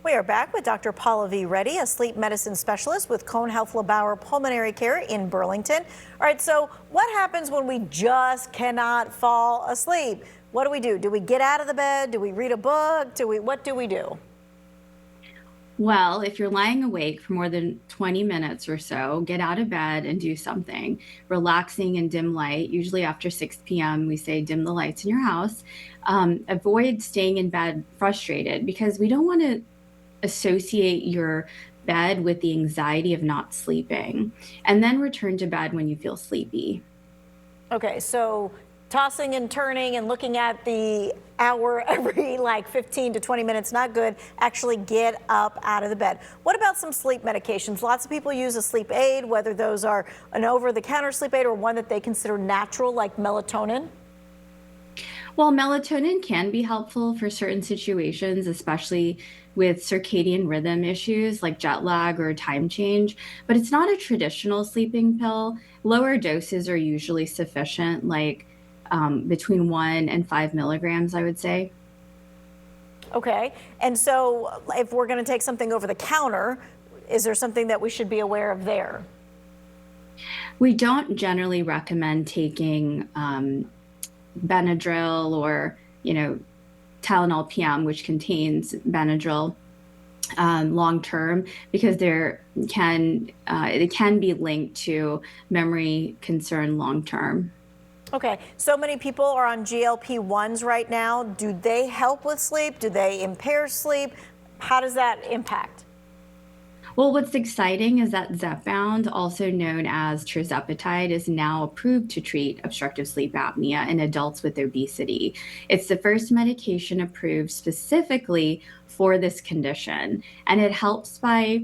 We are back with Dr. Pallavi Reddy, a sleep medicine specialist with Cone Health LeBauer Pulmonary Care in Burlington. All right, so what happens when we just cannot fall asleep? What do we do? Do we get out of the bed? Do we read a book? What do we do? Well, if you're lying awake for more than 20 minutes or so, get out of bed and do something relaxing in dim light. Usually after 6 p.m., we say dim the lights in your house. Avoid staying in bed frustrated because we don't want to associate your bed with the anxiety of not sleeping. And then return to bed when you feel sleepy. Okay, so tossing and turning and looking at the hour every like 15 to 20 minutes, not good. Actually get up out of the bed. What about some sleep medications? Lots of people use a sleep aid, whether those are an over-the-counter sleep aid or one that they consider natural, like melatonin. Well, melatonin can be helpful for certain situations, especially with circadian rhythm issues like jet lag or time change, but it's not a traditional sleeping pill. Lower doses are usually sufficient, like between 1 and 5 milligrams, I would say. Okay, and so if we're going to take something over the counter, is there something that we should be aware of there? We don't generally recommend taking Benadryl or, Tylenol PM, which contains Benadryl long term, because it can be linked to memory concern long term. Okay, so many people are on GLP-1s right now. Do they help with sleep? Do they impair sleep? How does that impact? Well, what's exciting is that Zepbound, also known as tirzepatide, is now approved to treat obstructive sleep apnea in adults with obesity. It's the first medication approved specifically for this condition, and it helps by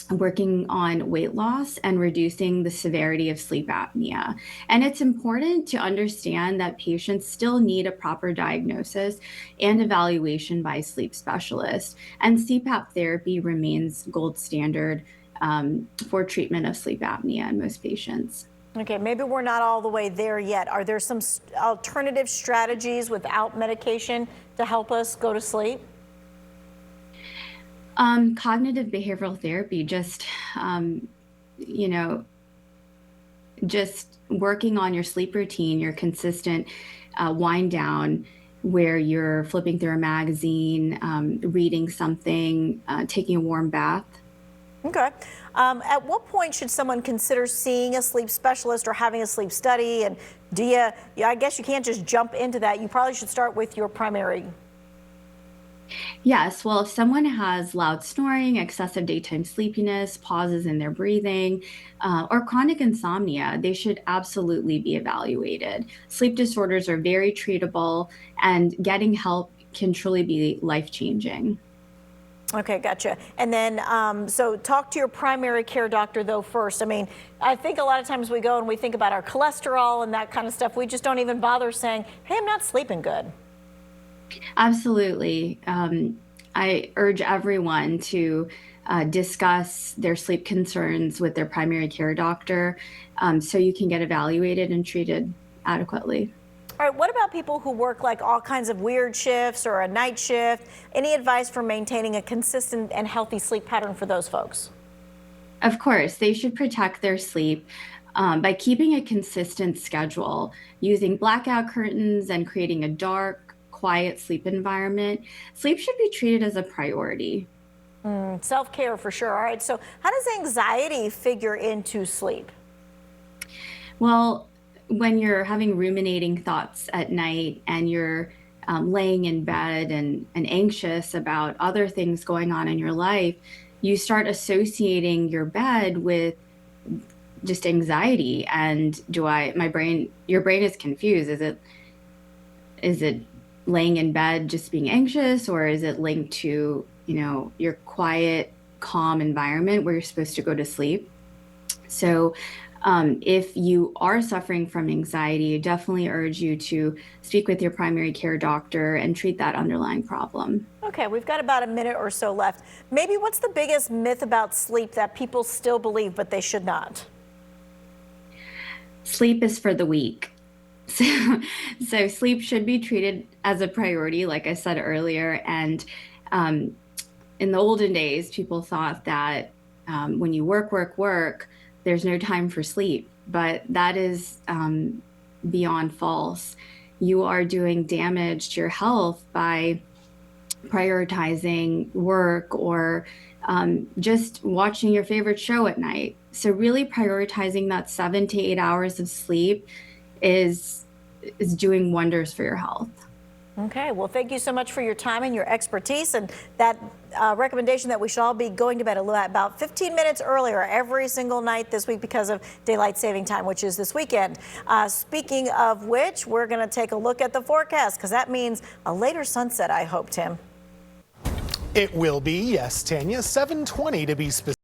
working on weight loss and reducing the severity of sleep apnea. And it's important to understand that patients still need a proper diagnosis and evaluation by a sleep specialist. And CPAP therapy remains gold standard for treatment of sleep apnea in most patients. Okay, maybe we're not all the way there yet. Are there some alternative strategies without medication to help us go to sleep? Cognitive behavioral therapy, just working on your sleep routine, your consistent wind down where you're flipping through a magazine, reading something, taking a warm bath. Okay. At what point should someone consider seeing a sleep specialist or having a sleep study? And I guess you can't just jump into that. You probably should start with your primary. Yes, well, if someone has loud snoring, excessive daytime sleepiness, pauses in their breathing, or chronic insomnia, they should absolutely be evaluated. Sleep disorders are very treatable, and getting help can truly be life-changing. Okay, gotcha. And then, so talk to your primary care doctor, though, first. I mean, I think a lot of times we go and we think about our cholesterol and that kind of stuff. We just don't even bother saying, hey, I'm not sleeping good. Absolutely. I urge everyone to discuss their sleep concerns with their primary care doctor so you can get evaluated and treated adequately. All right, what about people who work like all kinds of weird shifts or a night shift? Any advice for maintaining a consistent and healthy sleep pattern for those folks? Of course, they should protect their sleep by keeping a consistent schedule, using blackout curtains and creating a dark, quiet sleep environment. Sleep should be treated as a priority. Self-care for sure. All right, so how does anxiety figure into sleep? Well, when you're having ruminating thoughts at night and you're laying in bed and anxious about other things going on in your life, you start associating your bed with just anxiety. And your brain is confused. Is it laying in bed just being anxious, or is it linked to, your quiet, calm environment where you're supposed to go to sleep? So if you are suffering from anxiety, I definitely urge you to speak with your primary care doctor and treat that underlying problem. Okay, we've got about a minute or so left. Maybe what's the biggest myth about sleep that people still believe but they should not? Sleep is for the weak. So sleep should be treated as a priority, like I said earlier, and in the olden days, people thought that when you work, there's no time for sleep. But that is beyond false. You are doing damage to your health by prioritizing work or just watching your favorite show at night. So really prioritizing that 7 to 8 hours of sleep is doing wonders for your health. Okay, well, thank you so much for your time and your expertise, and that recommendation that we should all be going to bed about 15 minutes earlier every single night this week because of daylight saving time, which is this weekend. Speaking of which, we're going to take a look at the forecast because that means a later sunset, I hope, Tim. It will be, yes, Tanya, 7:20 to be specific.